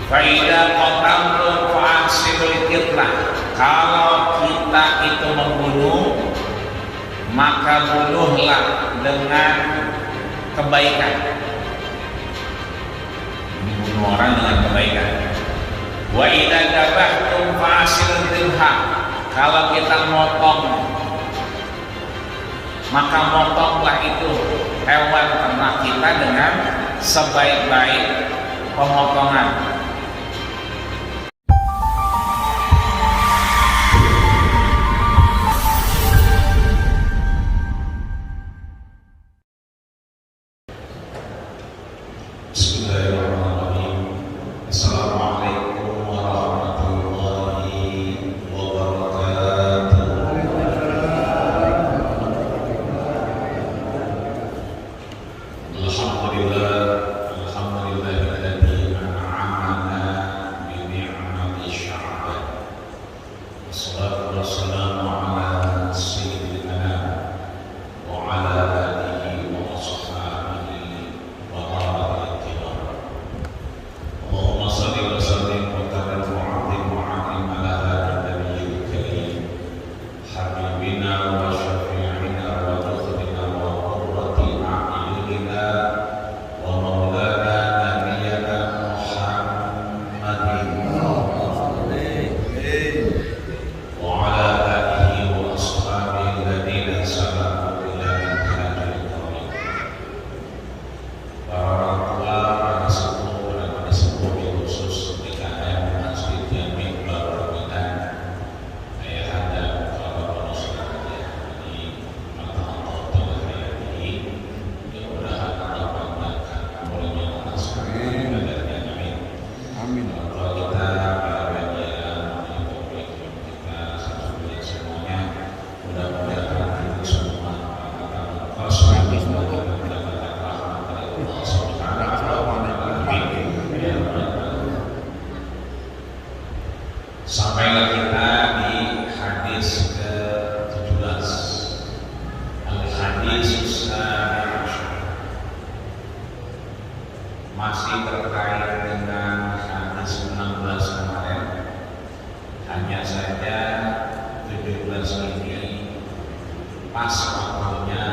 Faida qataltum fa'ahsinul qitlah. Kalau kita itu membunuh, maka bunuhlah dengan kebaikan. Membunuh orang dengan kebaikan. Wa idza dzabhtum fa'ahsinul dzibhah. Kalau kita motong, maka motonglah itu hewan ternak kita dengan sebaik-baik pemotongan. Bismillahirrahmanirrahim. Assalamualaikum warahmatullahi wabarakatuh. Alhamdulillah, alhamdulillahilladzi an'amana bi ni'mati sya'ban. Wassalatu wassalamu ala sayyidina wa ala alihi wa ashabihi wa barakatuh. Allahumma shalli wa sallim wa barik wa azim ala hadha nabiyil karim habibina wa syafi'ina wa dhukrina wa qurrati a'yunina wa maulana nabiyyina Muhammadin wa ala alihi wa ashabihi alladhina sabaku ila al-hajjil karim. Para orang tua, para sepuh dan para sepuh khusus PKM Masjid Jami Baru Medan, ayahanda para saudara di mata Allah ini, mudah-mudahan Allah panjangkan umurnya atas sekalian dan amin. Amin. Kalau kita para media menyebut kita satu semuanya, mudah-mudahan kita semua akan mendapatkan rahmat dari Allah Subhanahu wa taala. Sampailah kita di hadis ke-17. Al-hadis masih terkait dengan hadis 16 kemarin. Hanya saja 17 ini pas waktunya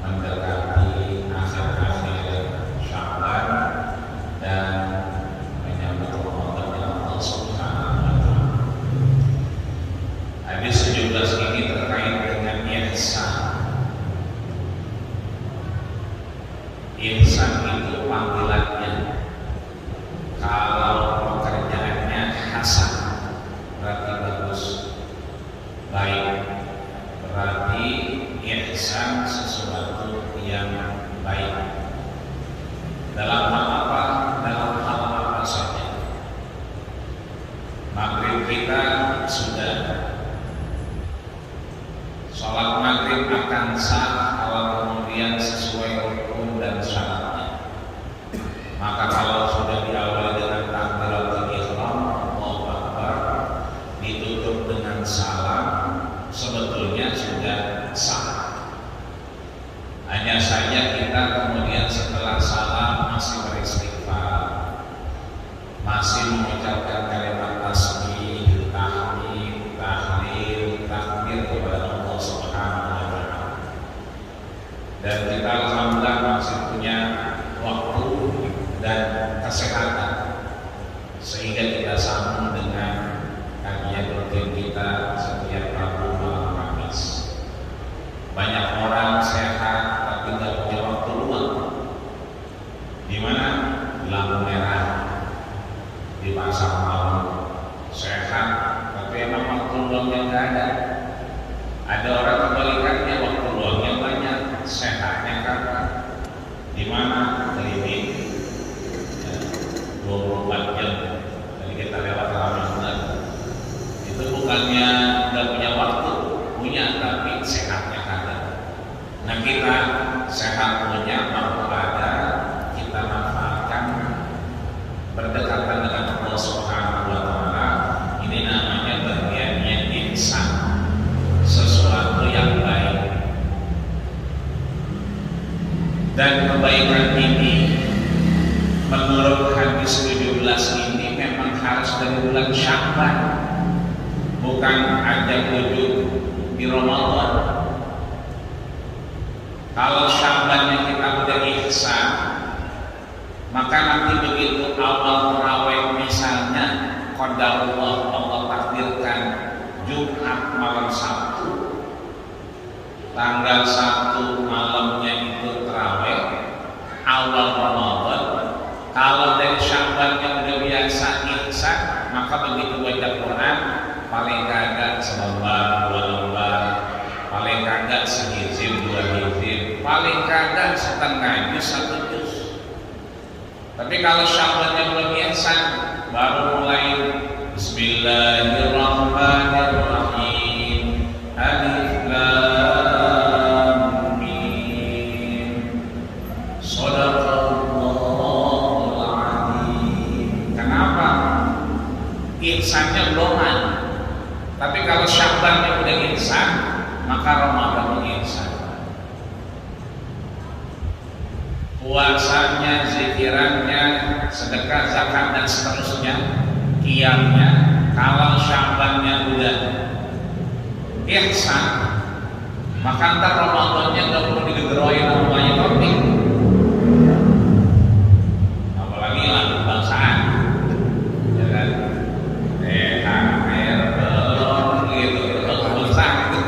mendekati akhir-akhir Sya'ban dan menyambut Ramadan yang Allah Subhanahu wa taala. Hadis 17 ini terkait dengan ihsan. Ihsan itu panggilannya. Kalau pekerjaannya hasan, berarti bagus, baik. Berarti ihsan sesuatu yang baik. Dalam hal apa? Dalam hal apa saja. Maghrib kita sudah. Sholat maghrib akan sah kalau kemudian sesuai rukun dan syaratnya. Maka kalau sudah diawali dengan takbiratul ihram, Allahu Akbar, ditutup dengan salam, sebetulnya sudah sah. Hanya saja kita kemudian setelah salam masih beristighfar, masih mengucapkan kalimat tasbih, tahmid, tahlil, takbir kepada Allah Subhanahu wa taala. Dan kita alhamdulillah masih punya waktu dan kesehatan sehingga kita sambung dengan kajian rutin kita setiap Rabu malam Kamis. Banyak orang sehat tapi tidak punya waktu luang. Di mana? Di lampu merah, di pasar malam. Sehat tapi emang waktu luangnya nggak ada. Ada orang kebalikannya, waktu luangnya banyak, sehatnya kapan? Di mana? Klinik 24 jam. Jadi kita lewat Ramadan. Itu bukannya nggak punya waktu, punya tapi sehatnya ada. Nah kita sehat punya, waktu ada, kita manfaatkan berdekatan dengan Allah Subhanahu wa taala. Ini namanya bagiannya ihsan, sesuatu yang baik. Dan kebaikan ini menurut hadis 17 ini memang harus dari bulan Sya'ban, bukan ajak wujud di Ramadan. Kalau Sya'bannya kita udah ihsan, maka nanti begitu awal tarawih misalnya, qadarullah Allah takdirkan Jumat malam Sabtu, tanggal 1 malamnya itu tarawih awal Ramadan. Kalau dari Sya'bannya udah biasa ihsan, maka begitu baca Quran paling kagak selembar, 2 lembar, paling kagak sehizib, 2 hizib, paling kagak setengah juz, 1 juz. Tapi kalau Sya'bannya belum ihsan, baru mulai Bismillahirrahmanirrahim, Alif Lam Mim, Shadaqallahul Adzim. Kenapa? Ihsannya beloman. Tapi kalau Sya'bannya udah ihsan, maka Ramadan ihsan. Puasanya, zikirannya, sedekah, zakat dan seterusnya, qiyamnya, kalau Sya'bannya udah ihsan, maka ntar Ramadannya nggak perlu digeroin namanya topik. Apalagi lagu kebangsaan, ya kan? THR belum gitu, kebangsaan itu.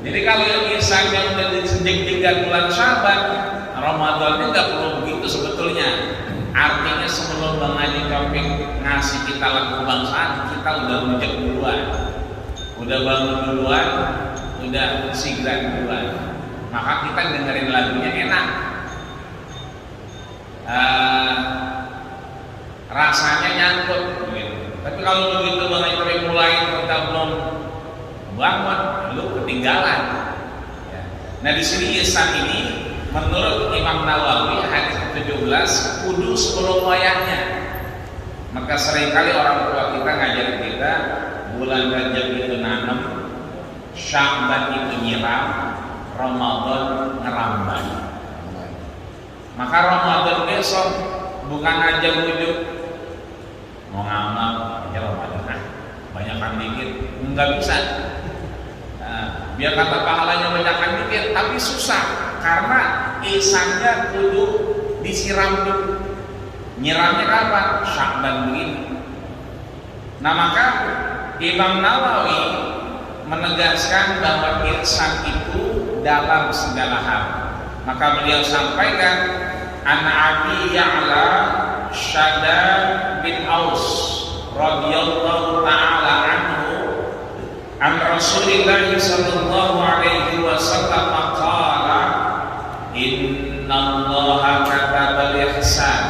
Jadi kalau yang ihsan yang udah sejak 3 bulan Sya'ban, Ramadannya nggak perlu begitu sebetulnya. Artinya sebelum Bang Haji Taufik ngasih kita lagu kebangsaan, kita udah rujak duluan, udah bangun duluan, udah sigran duluan. Maka kita dengerin lagunya enak, rasanya nyangkut gitu. Tapi kalau begitu Bang Haji Taufik mulai kita belum bangun, lu ketinggalan. Ya. Nah di sini ihsan ini menurut Imam Nawawi hadis 17 kudu 10 wayahnya. Maka seringkali orang tua kita ngajarin kita bulan Rajab itu nanam, Sya'ban itu nyiram, Ramadan ngerambai. Maka Ramadan besok bukan aja wujud mau ngamal aja Ramadan, banyakan dikit, nggak bisa. Biar kata pahalanya banyakan dikit, tapi susah karena ihsannya kudu disiram dulu. Nyiramnya kapan? Sya'ban begini. Nah maka Imam Nawawi menegaskan bahwa ihsan itu dalam segala hal. Maka beliau sampaikan, An Abi Ya'la Shaddad bin Aus radhiyallahu ta'ala anhu an Rasulillah sallallahu alaihi wasallam qala inna Allaha kataba al-ihsan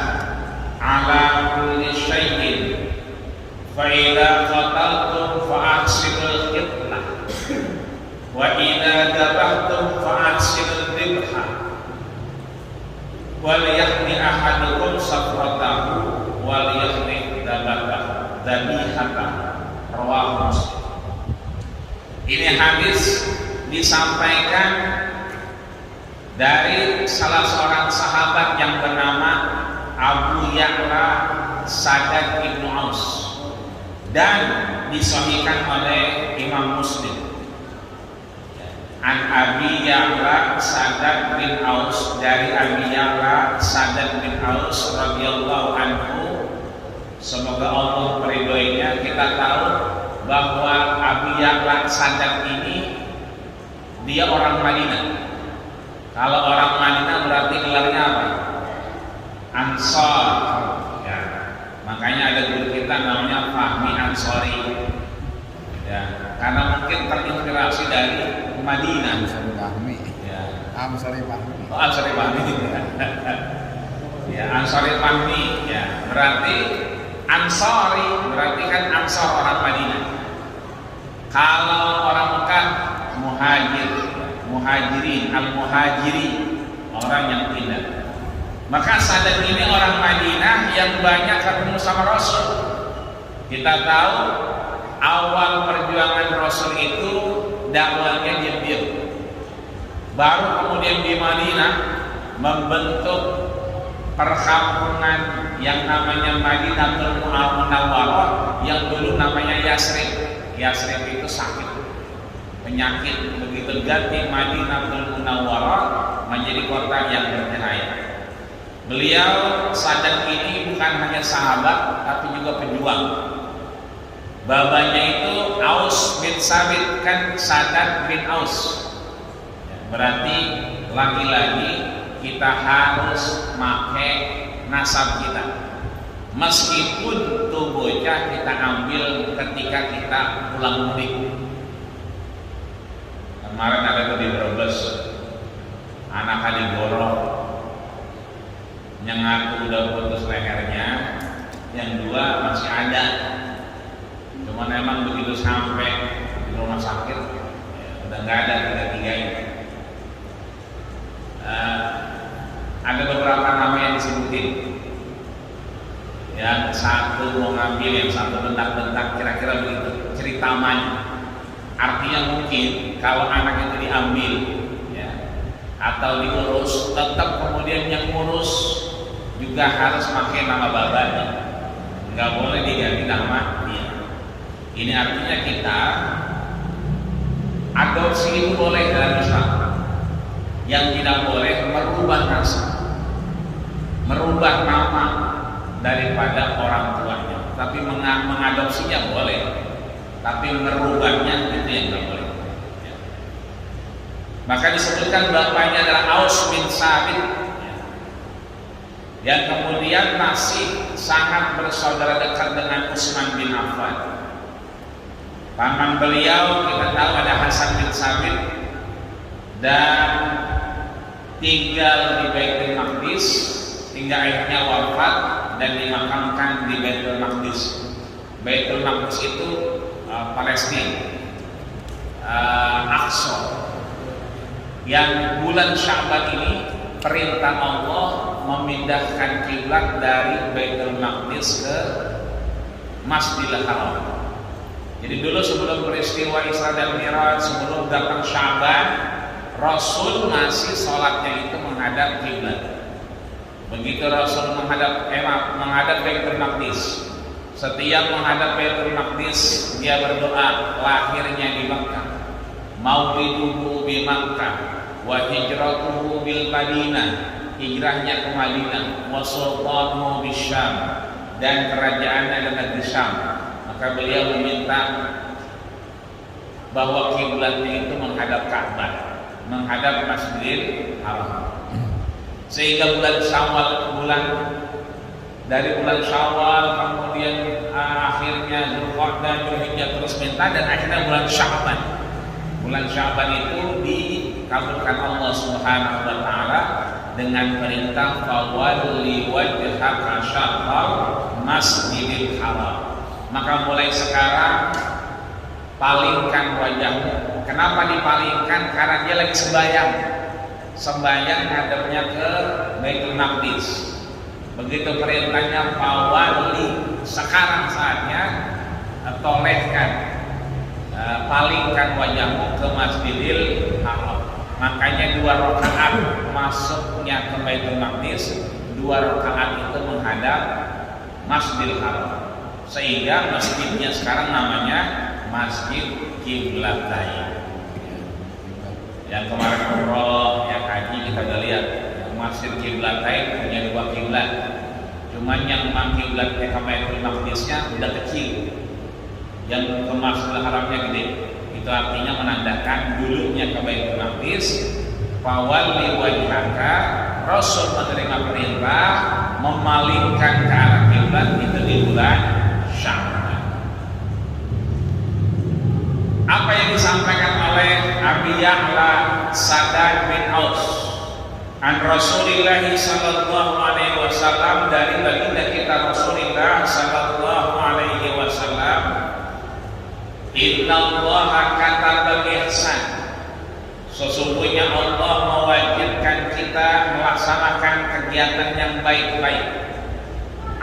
ala kulli syai'in fa idza qataltum fa ahsinul qitlah wa idza dabahtum fa ahsinul dibha wal yahni ahadukum safratahu wal yahni dabihatahu rawahu Muslim. Ini hadis disampaikan dari salah seorang sahabat yang bernama Abu Ya'la Shaddad bin Aus dan disahihkan oleh Imam Muslim. An Abi Ya'la Shaddad bin Aus, dari Abi Ya'la Shaddad bin Aus radhiyallahu anhu, semoga Allah meridhoinya. Kita tahu bahwa Abi Ya'la Shaddad ini dia orang Madinah. Kalau orang Madinah berarti gelarnya apa? Ansor. Ya. Makanya ada guru kita namanya Fahmi Ansori. Ya. Karena mungkin terinspirasi dari Madinah. Ansori Fahmi. Ya. Ansori Fahmi. Oh, Ansori Fahmi. Ya, Ansori Fahmi. Ya. Berarti Ansori berarti kan Ansor orang Madinah. Kalau orang Mekah muhajirin, al-muhajiri, orang yang pindah. Maka Shaddad ini orang Madinah yang banyak ketemu sama Rasul. Kita tahu awal perjuangan Rasul itu dakwahnya diam-diam. baru kemudian di Madinah membentuk perkampungan yang namanya Madinatul Munawwarah, yang dulu namanya Yasrib. Yasrib itu sakit, penyakit, begitu ganti Madinatul Munawwarah menjadi kota yang bercahaya. Beliau Sadat ini bukan hanya sahabat tapi juga pejuang. Babanya itu Aus bin Sabit, kan Sadat bin Aus. Berarti lagi-lagi kita harus pakai nasab kita. Meskipun tuh bocah kita ambil ketika kita pulang mudik. Kemarin ada tuh di Brebes, anak di Gorok, yang aku udah putus lehernya, yang dua masih ada. Cuman emang begitu sampai di rumah sakit udah nggak ada tiga-tiga ini. Ada beberapa nama yang disebutin. Yang satu mau ngambil, yang satu bentak-bentak, kira-kira begitu ceritanya. Artinya mungkin kalau anak itu diambil, ya, atau diurus, tetap kemudian yang ngurus juga harus pakai nama babanya, nggak boleh diganti nama dia. Ini artinya kita adopsi itu boleh dalam Islam. Yang tidak boleh merubah nasab, merubah nama daripada orang tuanya. Tapi mengadopsinya boleh, tapi merubahnya itu yang tidak boleh. Maka disebutkan bapaknya adalah Aus bin Sabit, yang kemudian masih sangat bersaudara dekat dengan Utsman bin Affan. Paman beliau kita tahu ada Hasan bin Sabit, dan tinggal di Baitul Maqdis hingga akhirnya wafat dan dimakamkan di Baitul Maqdis. Baitul Maqdis itu Palestina, Aqsa. Yang bulan Sya'ban ini perintah Allah memindahkan kiblat dari Baitul Maqdis ke Masjidil Haram. Jadi dulu sebelum peristiwa Isra dan Mi'raj, sebelum datang Sya'ban, Rasul masih sholatnya itu menghadap kiblat. Begitu Rasul menghadap Baitul Maqdis, setiap menghadap Baitul Maqdis dia berdoa, lahirnya di Makkah, mauliduhu di Makkah, wa hijratuhu bil Madinah, hijrahnya ke Madinah, wa sultanuhu bis Syam, dan kerajaannya di negeri Syam. Maka beliau meminta bahwa kiblatnya itu menghadap Ka'bah, menghadap Masjidil Haram. Sehingga bulan Syawal, dari bulan Syawal kemudian akhirnya Zulqa'dah, Dzulhijjah, terus minta, dan akhirnya bulan Sya'ban. Bulan Sya'ban itu dikabulkan Allah Subhanahu wa taala dengan perintah fawalli wajhaka syatral Masjidil Haram. Maka mulai sekarang palingkan wajahmu. Kenapa dipalingkan? Karena dia lagi sembahyang ngadepnya ke Baitul Maqdis. Begitu perintahnya fawalli, sekarang saatnya tolehkan, palingkan wajahmu ke Masjidil Haram. Makanya 2 rakaat masuknya ke Baitul Maqdis, 2 rakaat itu menghadap Masjidil Haram. Sehingga masjidnya sekarang namanya Masjid Qiblatain. Yang kemarin umroh, yang haji kita udah lihat, Masjid Qiblatain punya 2 kiblat. Cuman yang kiblatnya ke Baitul Maqdisnya udah kecil, yang ke Masjidil Haramnya gede. Itu artinya menandakan dulunya ke Baitul Maqdis. Fawalli wajhaka, Rasul menerima perintah memalingkan ke arah kiblat itu di bulan Sya'ban. Apa yang disampaikan oleh Abi Ya'la Sadat bin Aus an Rasulillah sallallahu alaihi wasallam, dari baginda kita Rasulullah sallallahu alaihi wasallam, innallaha katabal ihsan, sesungguhnya Allah mewajibkan kita melaksanakan kegiatan yang baik-baik,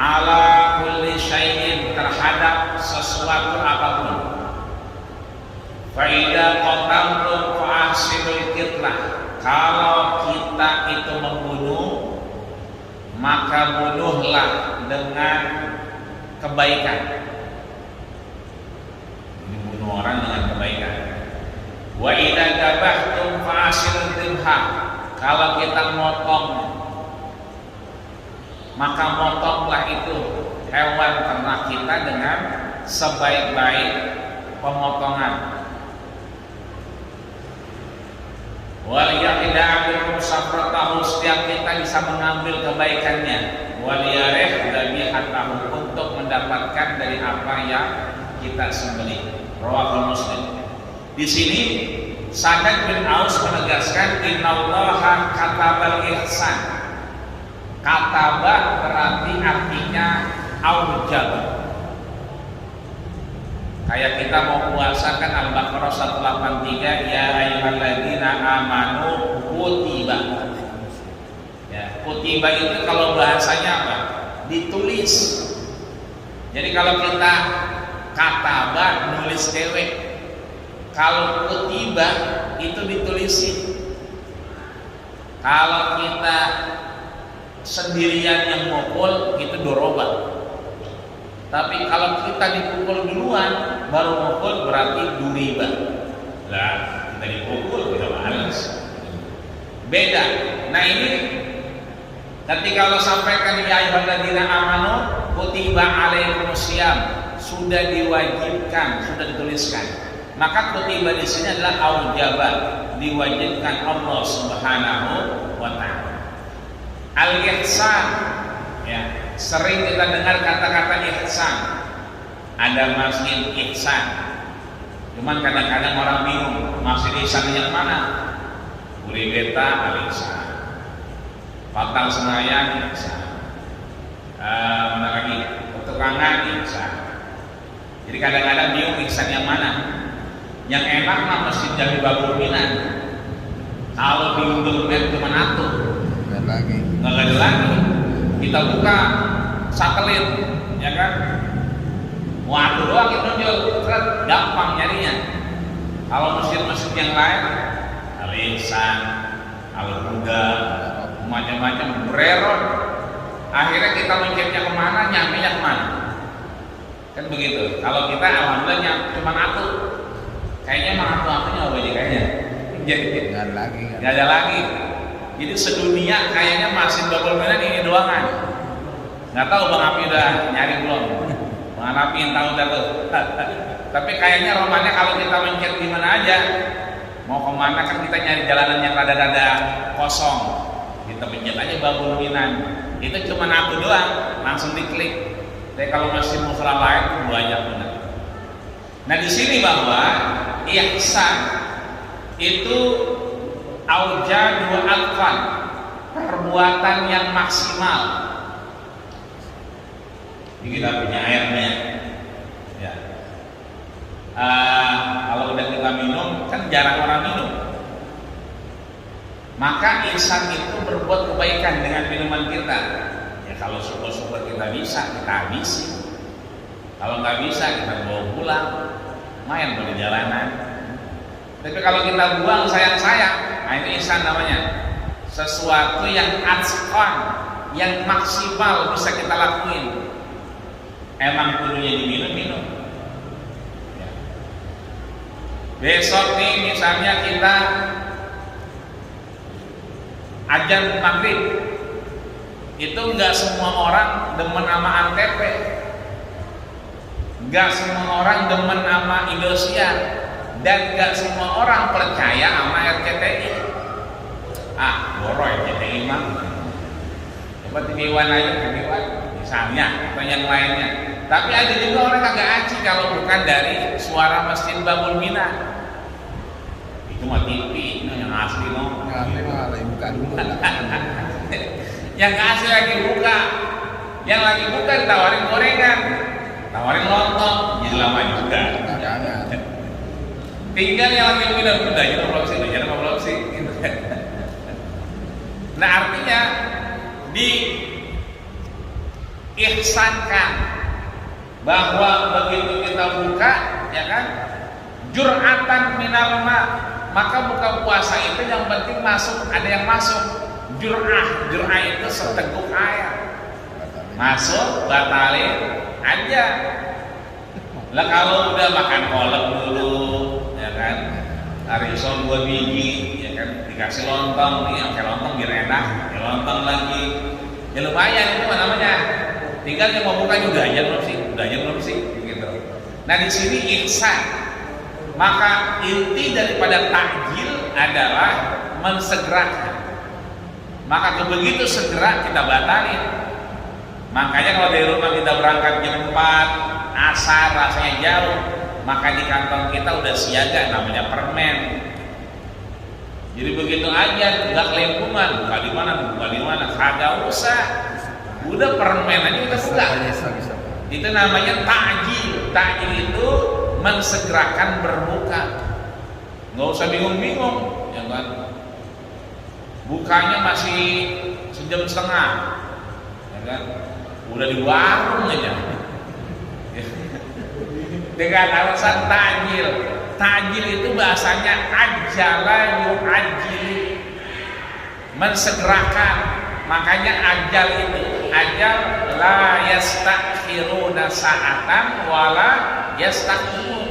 ala kulli syai'in, terhadap sesuatu apapun. Fa idza qatamtum fa ahsinul qitlah, kalau kita itu membunuh, maka bunuhlah dengan kebaikan. Ini bunuh orang dengan kebaikan. Wa idza dzabhtum fa'ashirul dzibha. Kalau kita motong, maka motonglah itu hewan ternak kita dengan sebaik-baik pemotongan. Wal yaqidakum safratahu, setiap kita bisa mengambil kebaikannya. Wal yarih dzabihatahu, untuk mendapatkan dari apa yang kita sembelih. Rawahu Muslim. Di sini Sa'ad bin Aus menegaskan innallaha katabal ihsan. Kataba berarti artinya aujab. Kayak kita mau puasa kan Al-Baqarah 183, ya ayyuhalladzina amanu kutiba. Ya, kutiba itu kalau bahasanya apa? Ditulis. Jadi kalau kita kataba nulis dewek. Kalau kutiba itu ditulisin. Kalau kita sendirian yang mukul itu doroba. Tapi kalau kita dipukul duluan baru mukul berarti duriba. Lah, kita dipukul kita balas. Beda. Nah ini ketika Allah sampaikan ya ayyuhalladzina amanu kutiba alaikumusiyam, sudah diwajibkan, sudah dituliskan. Maka kutiba di sini adalah aujaba, diwajibkan Allah Subhanahu wa taala. Al-ihsan, ya, sering kita dengar kata-kata ihsan. Ada masjid ihsan. Cuman kadang-kadang orang bingung, masjid ihsan yang mana? Guri beta al-ihsan. Patang Senayan ihsan. Mana lagi? Petukangan ihsan. Jadi kadang-kadang bingung ihsan yang mana? Yang enak mah Masjid Jami Babul Minan. Kalau di internet cuma satu, nggak ada lagi. Kita buka satelit, ya kan? Waktu doang kita jual, gampang nyarinya. Kalau masjid-masjid yang lain, Al-Ihsan, Al-Huda, macam-macam bererot. Akhirnya kita mencetnya kemana, nyampe-nya kemana? Kan begitu. Kalau kita alhamdulillah cuma satu. Kayaknya manfaatnya apa aja kayaknya. Jadi nggak ada lagi. Jadi sedunia kayaknya masih Babul Minan ini doang kan. Nggak tahu Bang Api udah nyari belum? Bang Api yang tahu dah tuh. Tapi kayaknya romannya kalau kita mencet di mana aja, mau kemana kan kita nyari jalanan yang rada-rada kosong. Kita pencet aja Babul Minan. Itu cuma satu doang, langsung diklik. Tapi kalau masih musra lain banyak benar. Nah di sini bahwa ihsan itu aujad wa alfan, perbuatan yang maksimal. Ini kita punya airnya. Ya. Kalau udah kita minum kan jarang orang minum. Maka ihsan itu berbuat kebaikan dengan minuman kita. Ya kalau syukur-syukur kita bisa, kita habisi. Kalau nggak bisa kita bawa pulang, main pada jalanan. Tapi kalau kita buang sayang-sayang, nah itu ihsan namanya. Sesuatu yang atqan, yang maksimal bisa kita lakuin. Emang kudunya diminum-minum. Ya. Besok nih misalnya kita azan maghrib, itu nggak semua orang demen sama Antv. Gak semua orang demen sama Indosiar, dan gak semua orang percaya sama RCTI. Boro RCTI mah. Coba TV-One aja, TV-One misalnya, atau yang lainnya. Tapi ada juga orang kagak aci kalau bukan dari suara Masjid Babul Minan. Itu mah TV, itu yang asli no. Yang asli mah lagi buka dulu. Yang asli lagi buka, yang lagi buka ditawarin gorengan. Tawarin lontong, jadi lama juga. Jangan. Tinggal yang lagi minum udah jangan produksi. Nah artinya diihsankan bahwa begitu kita buka, ya kan, jur'atan minal ma, maka buka puasa itu yang penting masuk, ada yang masuk. Jur'ah itu seteguk air. Masuk, batalin aja. Lah kalau udah makan kolak dulu, ya kan, risol 2 biji, ya kan, dikasih lontong nih, pakai lontong biar enak, ya lontong lagi, ya lumayan itu namanya. Tinggal yang mau buka juga aja belum sih, gitu. Nah di sini ihsan, maka inti daripada takjil adalah mensegerakan. Maka begitu segera kita batalin. Makanya kalau dari rumah kita berangkat jam 4 asar rasanya jauh, maka di kantong kita udah siaga namanya permen. Jadi begitu aja nggak kelimpungan, buka di mana, kagak usah. Udah permen aja kita buka. Itu namanya takjil. Takjil itu mensegerakan berbuka. Nggak usah bingung-bingung, ya kan? Bukanya masih sejam setengah, ya kan? Udah di warung aja. Dengan alasan takjil. Takjil itu bahasanya ajala yu'ajjil, mensegerakan. Makanya ajal itu, ajal la yastakhiruna sa'atan wala yastaqdimun.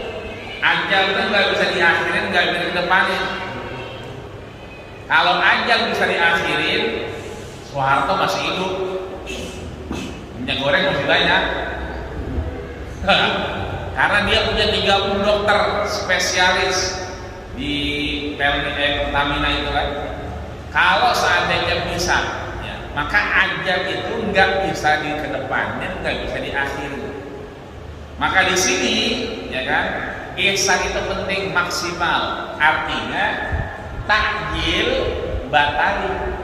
Ajal itu nggak bisa diakhirin, nggak bisa didepanin. Kalau ajal bisa diakhirin, Soeharto masih hidup, minyak goreng masih banyak. Karena dia punya 30 dokter spesialis di Pertamina itu kan. Kalau seandainya bisa, ya, maka ajal itu nggak bisa dikedepankan, nggak bisa diakhiri. Maka di sini, ya kan, ihsan itu penting, maksimal. Artinya takjil batalin.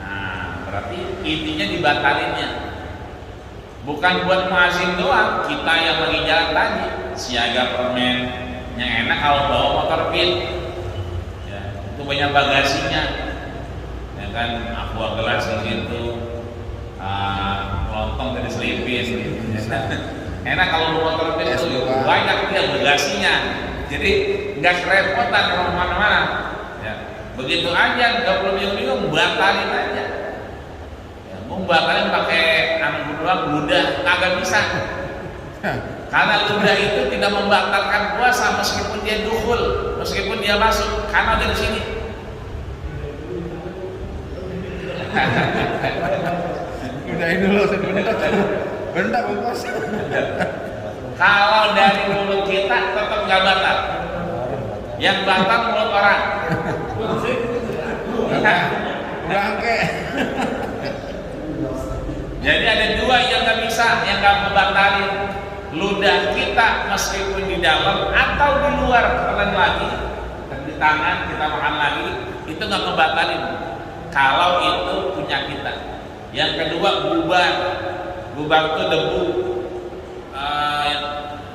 Nah, berarti intinya dibatalinnya. Bukan buat muazin doang, kita yang lagi jalan tadi siaga permen yang enak kalau bawa motor pit, ya, itu banyak bagasinya, ya kan, aqua gelas gitu, lontong dari selipin, enak kalau bawa motor pit itu banyak dia bagasinya, jadi nggak kerepotan kalau mana-mana. Ya, begitu aja, nggak perlu bingung-bingung, batalin aja. Batalin pakai ludah agak bisa, karena ludah itu tidak membatalkan puasa meskipun dia dukhul, meskipun dia masuk, karena ada di sini. Udahin dulu sebentar puasa. Kalau dari mulut kita tetap nggak batal, yang batal mulut orang. Bangke. Jadi ada dua yang nggak bisa, yang nggak membatalin. Ludah kita meskipun di dalam atau di luar, telan lagi, di tangan kita makan lagi, itu nggak membatalin. Kalau itu punya kita. Yang kedua bubar itu debu.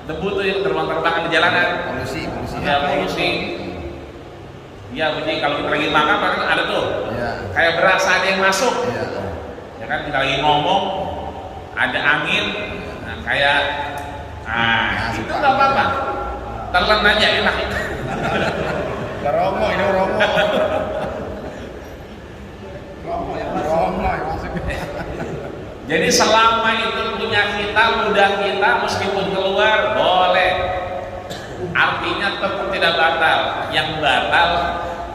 Debu tuh yang terbang-terbangan di jalanan. Polusi. Ya bunyi kalau kita lagi makan kan ada tuh. Ya. Kayak berasa ada yang masuk. Ya. Kan kita lagi ngomong ada angin, nah kayak itu nggak apa-apa, telan aja enak itu. Romo ini romo Jadi selama itu punya kita, ludah kita meskipun keluar boleh, artinya tetap tidak batal. Yang batal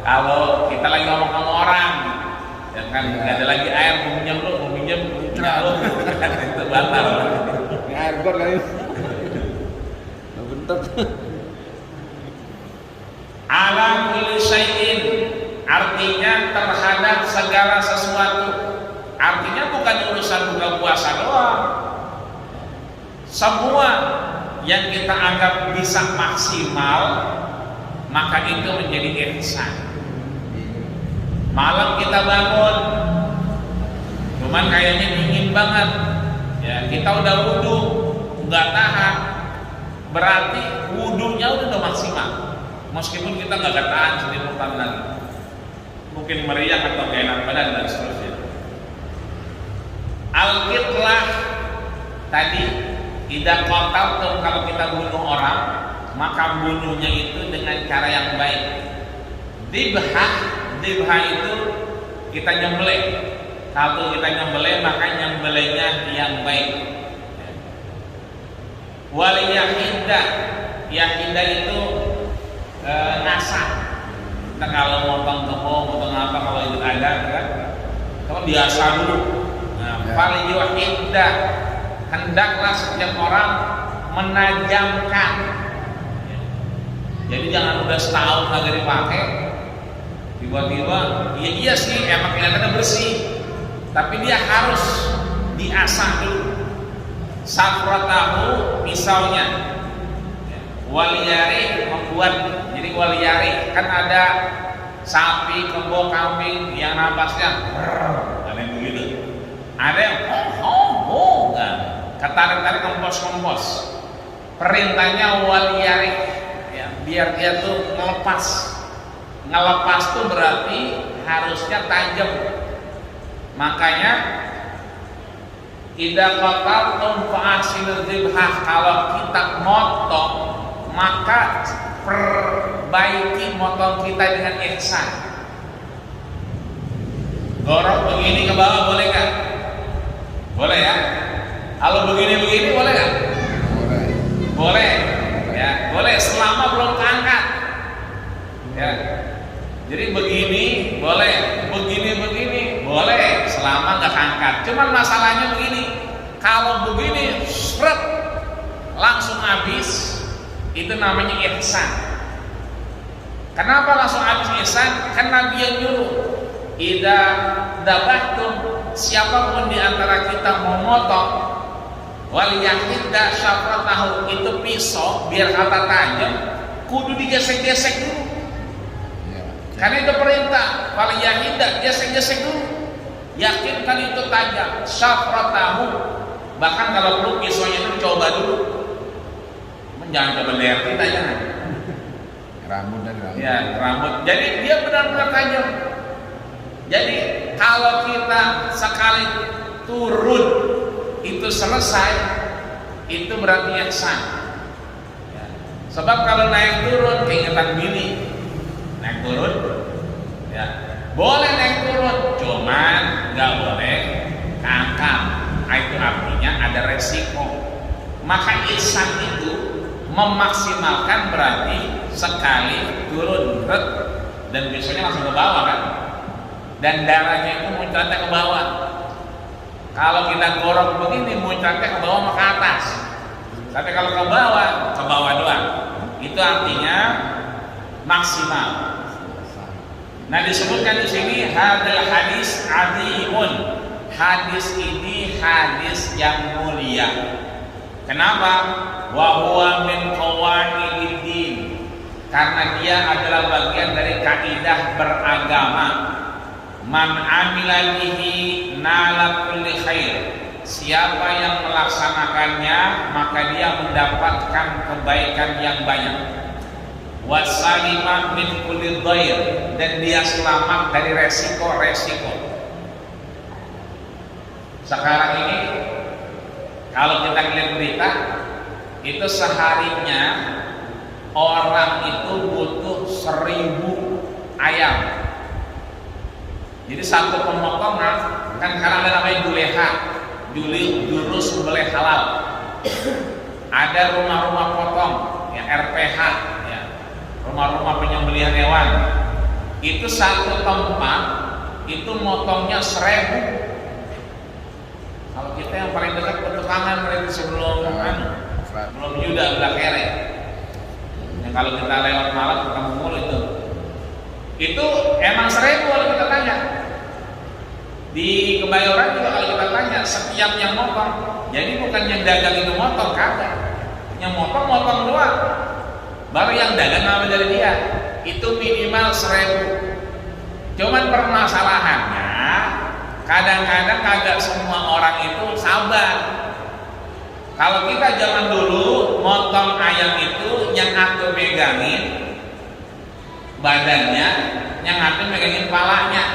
kalau kita lagi ngomong sama orang, ya kan, nggak ada lagi air, mau minjem punya lu, itu batal. Air got kali. Bentuk. Ala kulli syai'in, artinya terhadap segala sesuatu. Artinya bukan urusan buka puasa doang. Semua yang kita anggap bisa maksimal, maka itu menjadi ihsan. Malam kita bangun, cuman kayaknya dingin banget, ya kita udah wudhu, nggak tahan, berarti wudhunya udah maksimal, meskipun kita nggak tahan selimut lagi, mungkin meriang atau gak enak badan dan seterusnya. Al-qitlah tadi tidak kotal, kalau kita bunuh orang, maka bunuhnya itu dengan cara yang baik. Dibha itu kita nyembelih. Kalau kita nyembelih maka nyembelihnya yang baik. Wal yahidah itu ngasah. Kita kalau motong kebo, motong apa kalau itu ada kan? Kalau biasa dulu. Nah, fal yahidah hendaklah setiap orang menajamkan. Jadi jangan udah setahun kagak dipakai, tiba-tiba iya sih emang kelihatannya bersih, tapi dia harus diasah dulu. Safratahu misalnya waliyari membuat, jadi waliyari kan ada sapi, kebo, kambing yang napasnya ada yang begitu, ada yang kan ketarik-tarik kempos. Perintahnya waliyari ya, biar dia tuh ngelepas tuh berarti harusnya tajam. Makanya idza qataltum fa'asilul dzibhah, kalau kita motong maka perbaiki motong kita dengan ihsan. Gorok begini ke bawah boleh nggak? Boleh ya. Kalau begini boleh nggak? Boleh. Ya, boleh selama belum keangkat. Ya. Jadi begini boleh, begini boleh selama nggak angkat. Cuman masalahnya begini, kalau begini seret langsung habis, itu namanya ihsan. Kenapa langsung habis ihsan? Karena dia nyuruh, idza dabahtum, siapapun di antara kita mau motong, wal yahidda syafratahu, itu pisau biar kata tajam kudu digesek-gesek dulu. Karena itu perintah, wal yahidda, gesek-gesek dulu, yakinkan itu tajam. Syafratahu, bahkan kalau perlu pisaunya itu coba dulu. Jangan coba lihat kita, jangan. Rambut. Ya, rambut. Jadi dia benar-benar tajam. Jadi kalau kita sekali turun itu selesai, itu berarti ihsan. Ya. Sebab kalau naik turun keingetan bini, naik turun, ya boleh naik turun, cuman nggak boleh keangkat. Itu artinya ada resiko. Maka ihsan itu memaksimalkan berarti sekali turun dan biasanya langsung ke bawah kan, dan darahnya itu muncratnya ke bawah. Kalau kita gorok begini muncratnya ke bawah ke atas, tapi kalau ke bawah doang, itu artinya maksimal. Nah, disebutkan di sini hadal hadis adimun, hadis ini hadis yang mulia. Kenapa? Wa huwa min qawaidid, karena dia adalah bagian dari kaidah beragama. Man amila bihi nala kulli khair, siapa yang melaksanakannya maka dia mendapatkan kebaikan yang banyak. Wasalimah min kulli dhair, dan dia selamat dari resiko-resiko. Sekarang ini kalau kita lihat berita, itu seharinya orang itu butuh 1000 ayam. Jadi satu pemotongan kan sekarang ada namanya juleha, juru sembelih halal. Ada rumah-rumah potong, ya RPH, ya rumah-rumah penyembelihan hewan. Itu satu tempat itu motongnya 1000. Kalau kita yang paling dekat petukangan berarti sebelum Yuda belah kere. Yang kalau kita lewat malam ketemu mulu itu emang 1000 kalau kita tanya. Di Kebayoran juga kalau kita tanya setiap yang motong, jadi bukan yang dagang itu motong, kagak. Yang motong doang. Baru yang dagang ngambil dari dia. Itu minimal 1000. Cuman permasalahannya kadang-kadang kagak semua orang itu sabar. Kalau kita zaman dulu motong ayam itu yang aku megangin badannya, yang aku megangin palanya,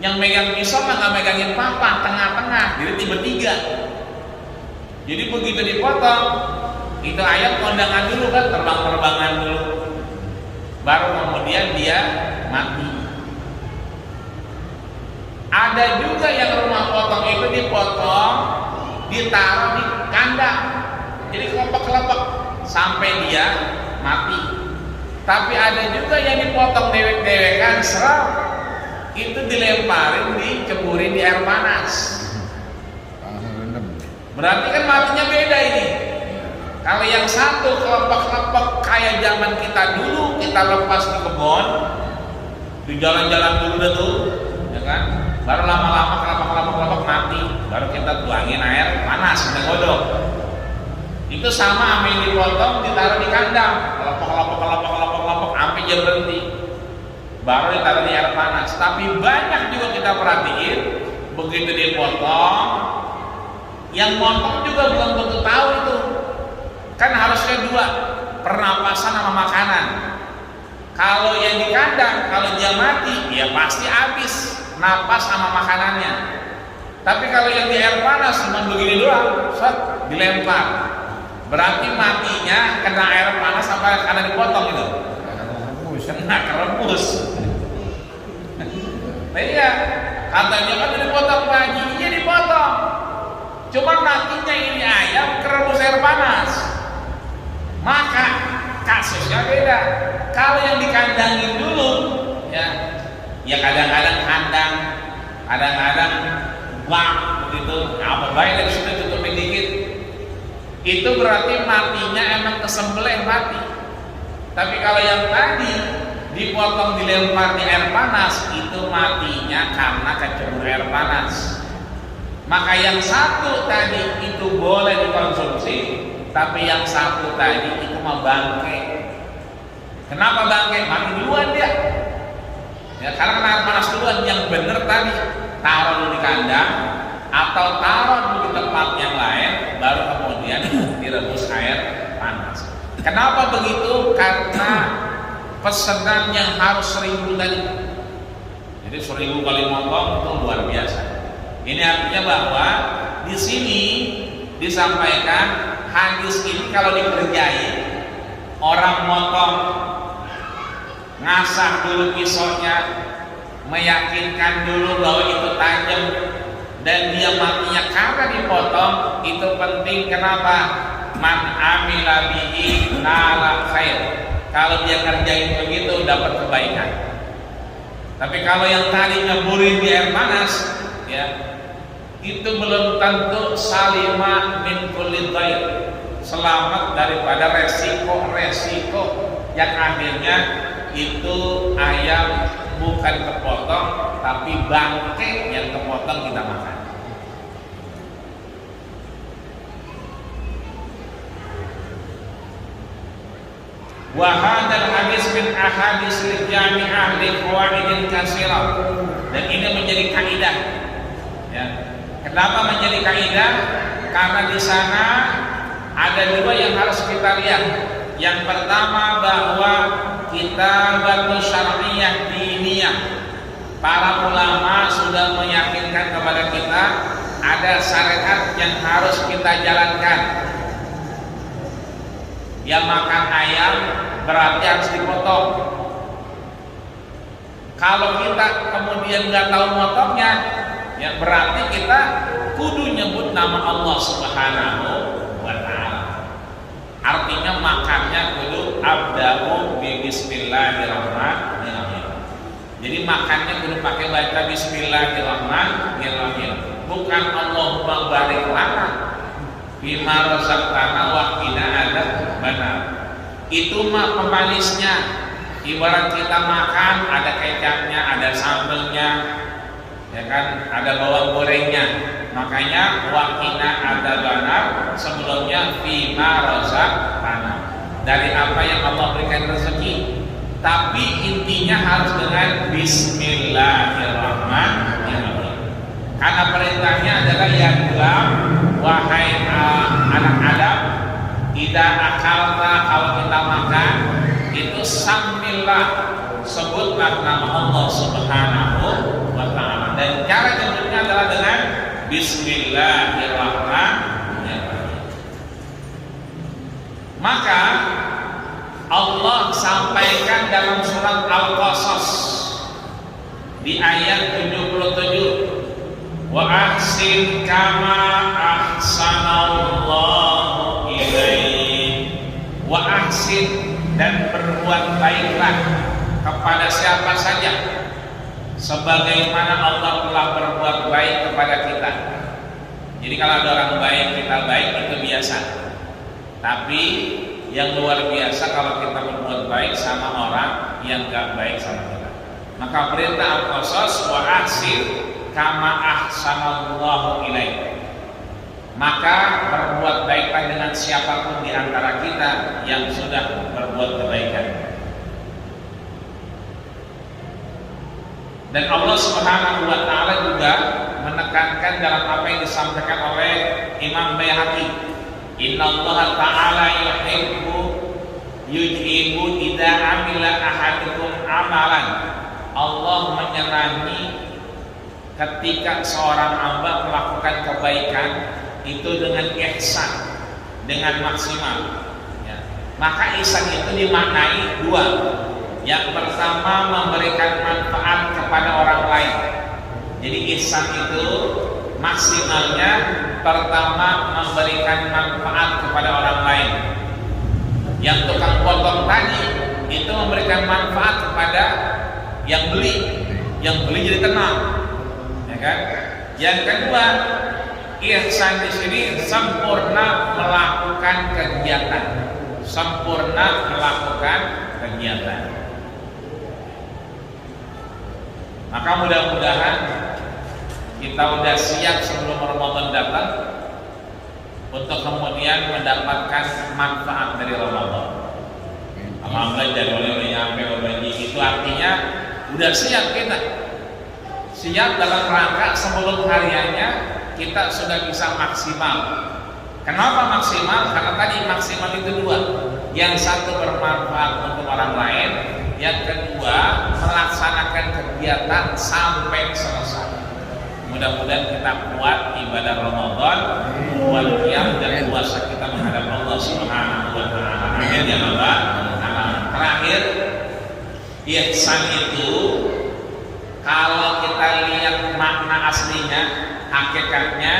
yang megang pisau mah nggak megangin papan tengah-tengah, jadi tiga-tiga. Jadi begitu dipotong, itu ayam kondangan dulu kan, terbang-terbangan dulu. baru kemudian dia mati. Ada juga yang rumah potong itu dipotong, ditaruh di kandang, jadi kelompok-kelompok sampai dia mati. Tapi ada juga yang dipotong dewek-dewekan, serap, itu dilemparin, diceburin di air panas. Berarti kan matinya beda ini. Kalau yang satu kelompok-kelompok kayak zaman kita dulu, kita lepas di kebun, di jalan-jalan dulu tuh, ya kan? Baru lama-lama kelompok-kelompok mati, baru kita tuangin air panas, kita godok. Itu sama sama yang dipotong, ditaruh di kandang, kelompok-kelompok sampai dia berhenti, baru ditaruh di air panas. Tapi banyak juga kita perhatiin, begitu dipotong, yang motong juga belum tentu tahu itu. Kan harusnya dua, pernapasan sama makanan. Kalau yang di kandang, kalau dia mati, ya pasti habis napas sama makanannya. Tapi kalau yang di air panas cuma begini doang, set, dilempar. Berarti matinya kena air panas sampai karena dipotong itu. Kena kerebus. Nah iya, katanya kan dipotong pagi, iya dipotong. Cuma matinya ini ayam kerebus air panas. Maka kasusnya beda. Kalau yang dikandangin dulu, ya kadang-kadang kandang, kadang-kadang bak begitu, apa baik dari situ tutupin dikit. Itu berarti matinya emang kesembelih mati. Tapi kalau yang tadi dipotong dilempar di air panas, itu matinya karena kecebur air panas. Maka yang satu tadi itu boleh dikonsumsi, tapi yang satu tadi itu mah bangke. Kenapa bangke? Mati duluan dia. Ya, karena kena air panas duluan. Yang bener tadi taruh dulu di kandang atau taruh dulu di tempat yang lain, baru kemudian direbus air panas. Kenapa begitu? Karena pesanan yang harus 1000 tadi. Jadi 1000 kali motong itu luar biasa. Ini artinya bahwa di sini disampaikan hadis ini kalau dikerjain, orang motong, ngasah dulu pisaunya, meyakinkan dulu bahwa itu tajam, dan dia matinya karena dipotong, itu penting. Kenapa? Man amila bihi nala khair. Kalau dia kerjain begitu dapat kebaikan. Tapi kalau yang tadi nyeburin di air panas, ya, itu belum tentu salimah min kulli dhair, selamat daripada resiko yang akhirnya itu ayam bukan kepotong tapi bangke yang kepotong kita makan. Wa hadzal hadis min ahaditsil jami'ah li qawaidin katsirah, dan ini menjadi kaidah. Ya. Kenapa menjadi kaidah? Karena di sana ada dua yang harus kita lihat. Yang pertama bahwa kita batu syar'iyyah diniyah. Para ulama sudah meyakinkan kepada kita ada syariat yang harus kita jalankan. Yang makan ayam berarti harus dipotong. Kalau kita kemudian nggak tahu motongnya, ya berarti kita kudu nyebut nama Allah Subhanahu wa ta'ala. Artinya makannya kudu abda'u bi bismillahirrahmanirrahim. Jadi makannya kudu pakai baca bismillahirrahmanirrahim, bukan Allahumma barik lana bima razaqtana wa qina adzabannar. Itu mah pemanisnya. Ibarat kita makan ada kecapnya, ada sambelnya, ya kan, ada bawang gorengnya. Makanya waqina adzabannar sebelumnya bima razaqtana, dari apa yang Allah berikan rezeki. Tapi intinya harus dengan bismillahirrahmanirrahim. Karena perintahnya adalah ya gulam, wahai anak Adam, idza akalta, kalau kita makan itu sambillah, sebutlah nama Allah Subhanahu wa ta'ala, dan cara nyebutnya adalah dengan bismillahirrahmanirrahim. Maka Allah sampaikan dalam surat Al-Qasas di ayat 77, wa ahsin kama ahsanallahu ilaik. Wa ahsin, dan berbuat baiklah kepada siapa saja sebagaimana Allah telah berbuat baik kepada kita. Jadi kalau ada orang baik, kita baik, itu biasa. Tapi yang luar biasa kalau kita berbuat baik sama orang yang gak baik sama kita. Maka perintah Al-Qasas, wa ahsin kama ahsanallahu ilaik. Maka berbuat baiklah dengan siapapun di antara kita yang sudah berbuat kebaikan. Dan Allah Subhanahu wa taala juga menekankan dalam apa yang disampaikan oleh Imam Baihaqi, innallaha ta'ala yuhibbu idza amila ahadukum amalan. Allah menyenangi ketika seorang hamba melakukan kebaikan itu dengan ihsan, dengan maksimal ya. Maka ihsan itu dimaknai dua. Yang pertama, memberikan manfaat kepada orang lain. Jadi ihsan itu maksimalnya pertama memberikan manfaat kepada orang lain. Yang tukang potong tadi itu memberikan manfaat kepada yang beli jadi tenang, ya kan? Yang kedua, ihsan di sini sempurna melakukan kegiatan, Maka mudah-mudahan kita udah siap sebelum Ramadan datang untuk kemudian mendapatkan manfaat dari Ramadan. Alhamdulillah, dari oleh nyampe berbagi itu artinya udah siap kita. Siap dalam rangka sebelum hariannya kita sudah bisa maksimal. Kenapa maksimal? Karena tadi maksimal itu dua. Yang satu bermanfaat untuk orang lain, yang kedua melaksanakan kegiatan sampai selesai. Mudah-mudahan kita kuat ibadah Ramadan, kuat qiyam dan puasa kita menghadap Allah Subhanahu wa taala. Amin ya rabbal alamin. Terakhir, ihsan itu kalau kita lihat makna aslinya, hakikatnya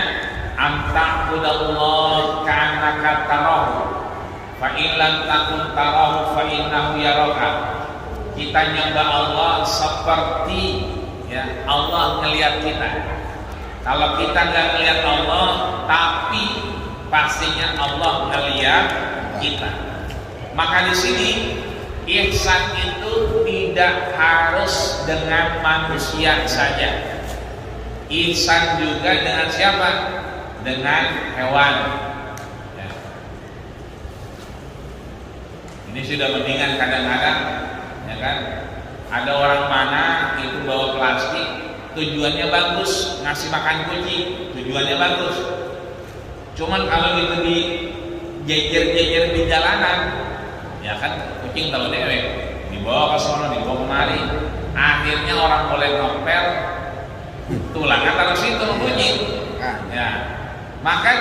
anta'budallah ka'annaka tarahu fa in lam takun tarahu fa innahu yaraka. Kita nyembah Allah seperti ya Allah ngelihat kita. Kalau kita nggak ngelihat Allah, tapi pastinya Allah ngelihat kita. Maka di sini ihsan itu tidak harus dengan manusia saja. Ihsan juga dengan siapa? Dengan hewan. Ya. Ini sudah mendingan kadang-kadang, ya kan? Ada orang mana itu bawa plastik, tujuannya bagus, ngasih makan kucing, tujuannya bagus. Cuman kalau itu di jejer-jejer di jalanan, ya kan kucing tahu dewek, dibawa ke sono, dibawa kemari, akhirnya orang boleh ngopel, tulangnya taruh situ kucing. Ya, maka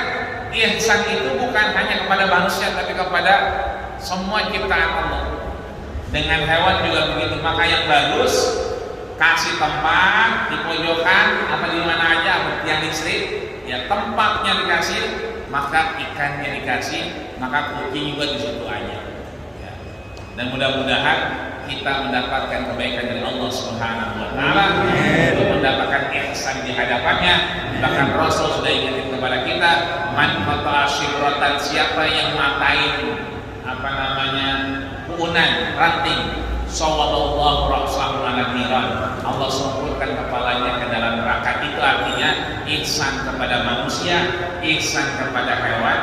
ihsan itu bukan hanya kepada manusia, tapi kepada semua ciptaan Allah. Dengan hewan juga begitu. Maka yang bagus kasih tempat di pojokan apa di mana aja, yang listrik, ya tempatnya dikasih, maka ikannya dikasih, maka kucing juga di situ aja. Ya. Dan mudah-mudahan kita mendapatkan kebaikan dari Allah Subhanahu wa taala untuk mendapatkan ihsan di hadapannya. Bahkan Rasul sudah ingatkan kepada kita, man qata'a shibratan, siapa yang matain puunan, ranting, sawallahu ra'sahu 'ala niran, Allah sempurkan kepalanya ke dalam neraka. Itu artinya ihsan kepada manusia, ihsan kepada hewan,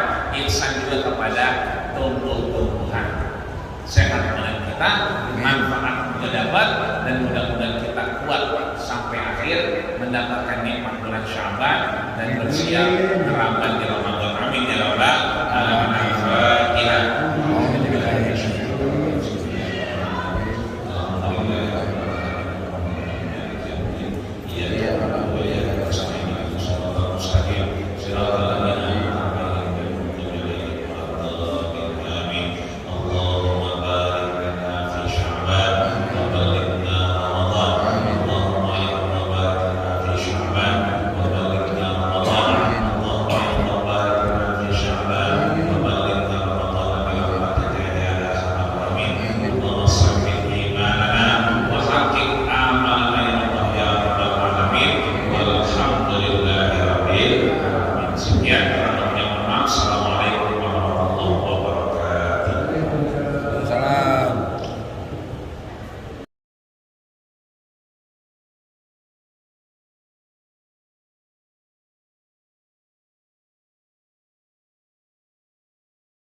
ihsan juga kepada tumbuh-tumbuhan. Sehat badan kita, manfaat juga dapat, dan mudah-mudahan kita kuat sampai akhir mendapatkan nikmat bulan Sya'ban dan bersiap merambat di Ramadan. Amin ya rabbal alamin. Allahumma barik Ya,